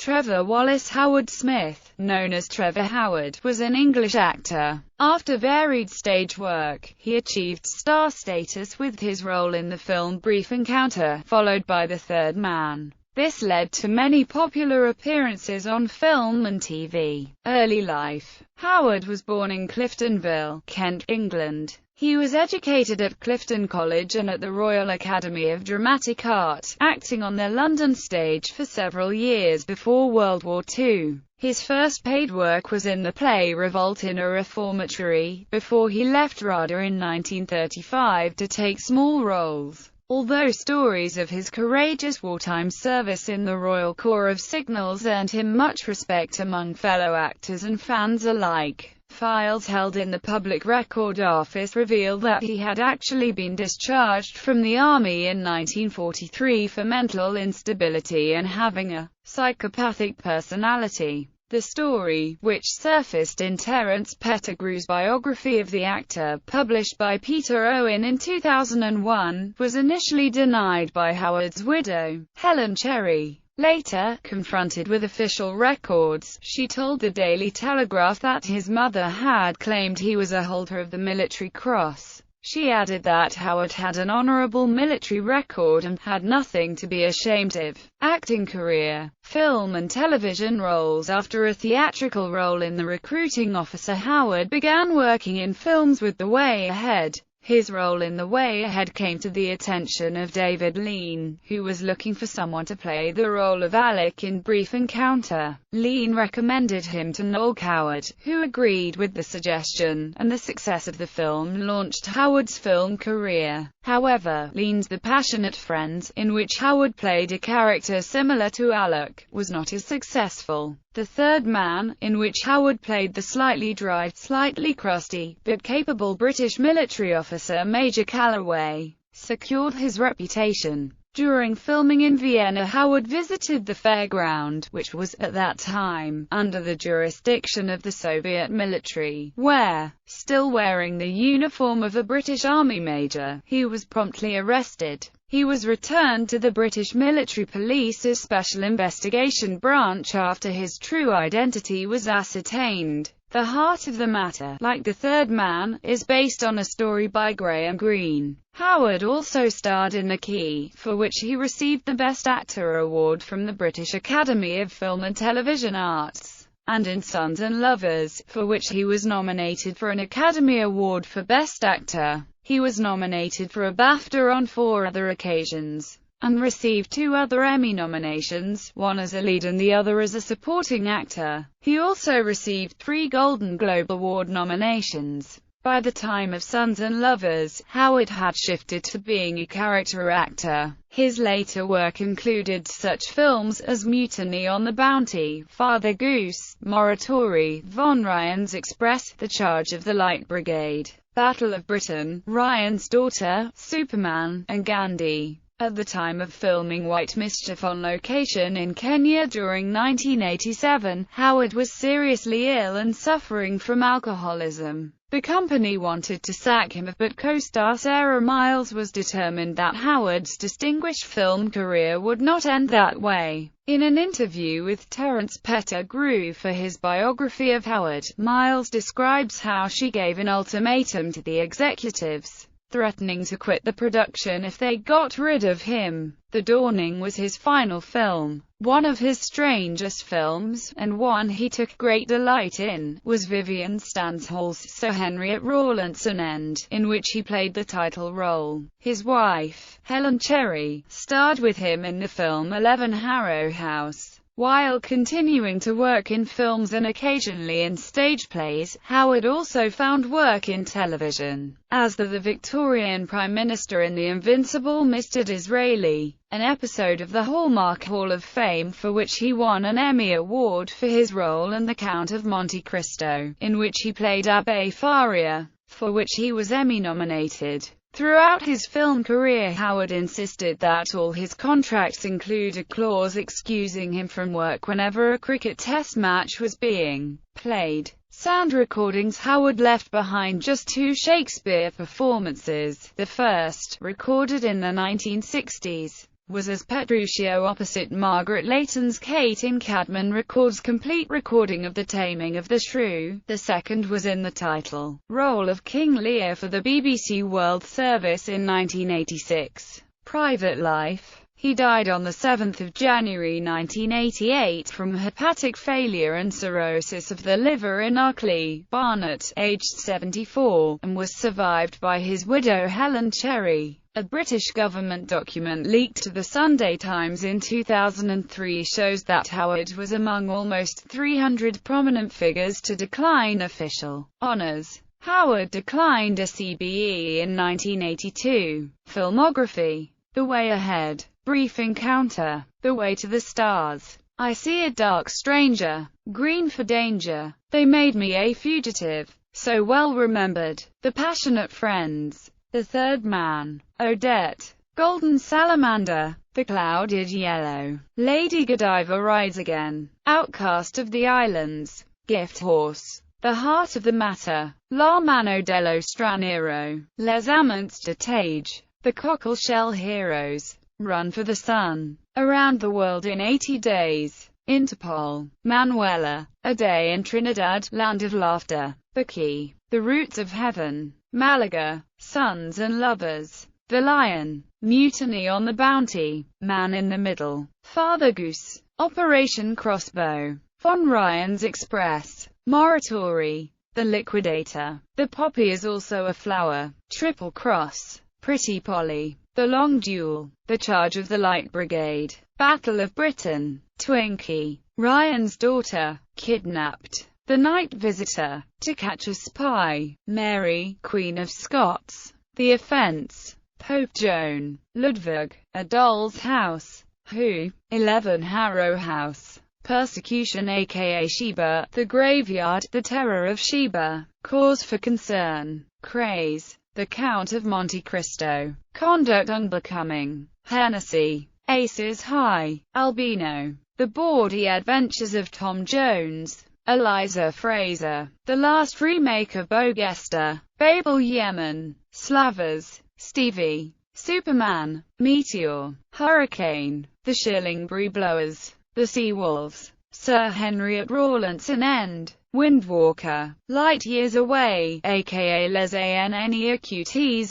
Trevor Wallace Howard Smith, known as Trevor Howard, was an English actor. After varied stage work, he achieved star status with his role in the film Brief Encounter, followed by The Third Man. This led to many popular appearances on film and TV. Early life. Howard was born in Cliftonville, Kent, England. He was educated at Clifton College and at the Royal Academy of Dramatic Art, acting on their London stage for several years before World War II. His first paid work was in the play Revolt in a Reformatory, before he left RADA in 1935 to take small roles. Although stories of his courageous wartime service in the Royal Corps of Signals earned him much respect among fellow actors and fans alike, files held in the Public Record Office reveal that he had actually been discharged from the army in 1943 for mental instability and having a psychopathic personality. The story, which surfaced in Terence Pettigrew's biography of the actor, published by Peter Owen in 2001, was initially denied by Howard's widow, Helen Cherry. Later, confronted with official records, she told the Daily Telegraph that his mother had claimed he was a holder of the Military Cross. She added that Howard had an honorable military record and had nothing to be ashamed of. Acting career. Film and television roles. After a theatrical role in The Recruiting Officer, Howard began working in films with The Way Ahead. His role in The Way Ahead came to the attention of David Lean, who was looking for someone to play the role of Alec in Brief Encounter. Lean recommended him to Noel Coward, who agreed with the suggestion, and the success of the film launched Howard's film career. However, Lean's The Passionate Friends, in which Howard played a character similar to Alec, was not as successful. The Third Man, in which Howard played the slightly dry, slightly crusty, but capable British military officer Major Calloway, secured his reputation. During filming in Vienna, Howard visited the fairground, which was, at that time, under the jurisdiction of the Soviet military, where, still wearing the uniform of a British Army major, he was promptly arrested. He was returned to the British Military Police's Special Investigation Branch after his true identity was ascertained. The heart of the matter, like The Third Man, is based on a story by Graham Greene. Howard also starred in The Key, for which he received the Best Actor award from the British Academy of Film and Television Arts, and in Sons and Lovers, for which he was nominated for an Academy Award for Best Actor. He was nominated for a BAFTA on 4 other occasions, and received 2 other Emmy nominations, one as a lead and the other as a supporting actor. He also received 3 Golden Globe Award nominations. By the time of Sons and Lovers, Howard had shifted to being a character actor. His later work included such films as Mutiny on the Bounty, Father Goose, Morituri, Von Ryan's Express, The Charge of the Light Brigade, Battle of Britain, Ryan's Daughter, Superman, and Gandhi. At the time of filming White Mischief on location in Kenya during 1987, Howard was seriously ill and suffering from alcoholism. The company wanted to sack him, but co-star Sarah Miles was determined that Howard's distinguished film career would not end that way. In an interview with Terence Pettigrew for his biography of Howard, Miles describes how she gave an ultimatum to the executives, threatening to quit the production if they got rid of him. The Dawning was his final film. One of his strangest films, and one he took great delight in, was Vivian Stanshall's Sir Henry at Rawlinson End, in which he played the title role. His wife, Helen Cherry, starred with him in the film 11 Harrow House. While continuing to work in films and occasionally in stage plays, Howard also found work in television, as the Victorian Prime Minister in The Invincible Mr. Disraeli, an episode of the Hallmark Hall of Fame for which he won an Emmy Award for his role, and The Count of Monte Cristo, in which he played Abbe Faria, for which he was Emmy nominated. Throughout his film career, Howard insisted that all his contracts include a clause excusing him from work whenever a cricket test match was being played. Sound recordings. Howard left behind just 2 Shakespeare performances, the first, recorded in the 1960s, was as Petruchio opposite Margaret Leighton's Kate in Cadman Records' complete recording of The Taming of the Shrew. The second was in the title role of King Lear for the BBC World Service in 1986. Private life. He died on 7 January 1988 from hepatic failure and cirrhosis of the liver in Arclay, Barnet, aged 74, and was survived by his widow Helen Cherry. A British government document leaked to the Sunday Times in 2003 shows that Howard was among almost 300 prominent figures to decline official honours. Howard declined a CBE in 1982. Filmography. The Way Ahead. Brief Encounter. The Way to the Stars. I See a Dark Stranger. Green for Danger. They Made Me a Fugitive. So Well Remembered. The Passionate Friends. The Third Man. Odette. Golden Salamander. The Clouded Yellow. Lady Godiva Rides Again. Outcast of the Islands. Gift Horse. The Heart of the Matter. La Mano dello Straniero. Les Amants de Tage. The Cockleshell Heroes. Run for the Sun. Around the World in 80 Days. Interpol. Manuela. A Day in Trinidad. Land of Laughter. The Key. The Roots of Heaven. Malaga. Sons and Lovers. The Lion. Mutiny on the Bounty. Man in the Middle. Father Goose. Operation Crossbow. Von Ryan's Express. Moratory. The Liquidator. The Poppy is Also a Flower. Triple Cross. Pretty Polly. The Long Duel. The Charge of the Light Brigade. Battle of Britain. Twinkie. Ryan's Daughter. Kidnapped. The Night Visitor. To Catch a Spy. Mary, Queen of Scots. The Offence. Pope Joan. Ludwig. A Doll's House. Who? 11 Harrow House. Persecution aka Sheba. The Graveyard. The Terror of Sheba. Cause for Concern. Craze. The Count of Monte Cristo. Conduct Unbecoming. Hennessy. Aces High. Albino. The Bawdy Adventures of Tom Jones. Eliza Fraser. The Last Remake of Bogester. Babel Yemen. Slavers. Stevie. Superman. Meteor. Hurricane. The Shillingbury Blowers. The Sea Wolves. Sir Henry at Rawlinson End. Windwalker. Light Years Away, aka Les Anneaux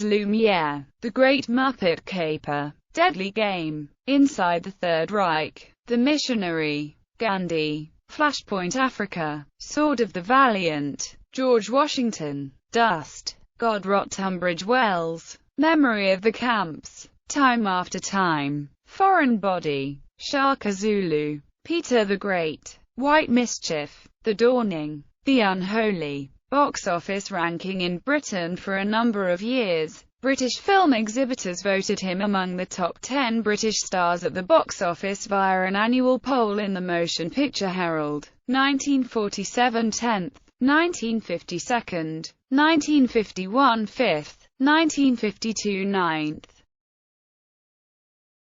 Lumiere. The Great Muppet Caper. Deadly Game. Inside the Third Reich. The Missionary. Gandhi. Flashpoint Africa. Sword of the Valiant. George Washington. Dust. God Rot Tunbridge Wells. Memory of the Camps. Time After Time. Foreign Body. Shaka Zulu. Peter the Great. White Mischief. The Dawning. The Unholy. Box office ranking in Britain. For a number of years, British film exhibitors voted him among the top 10 British stars at the box office via an annual poll in the Motion Picture Herald. 1947 10th, 1950 2nd, 1951 5th, 1952 9th.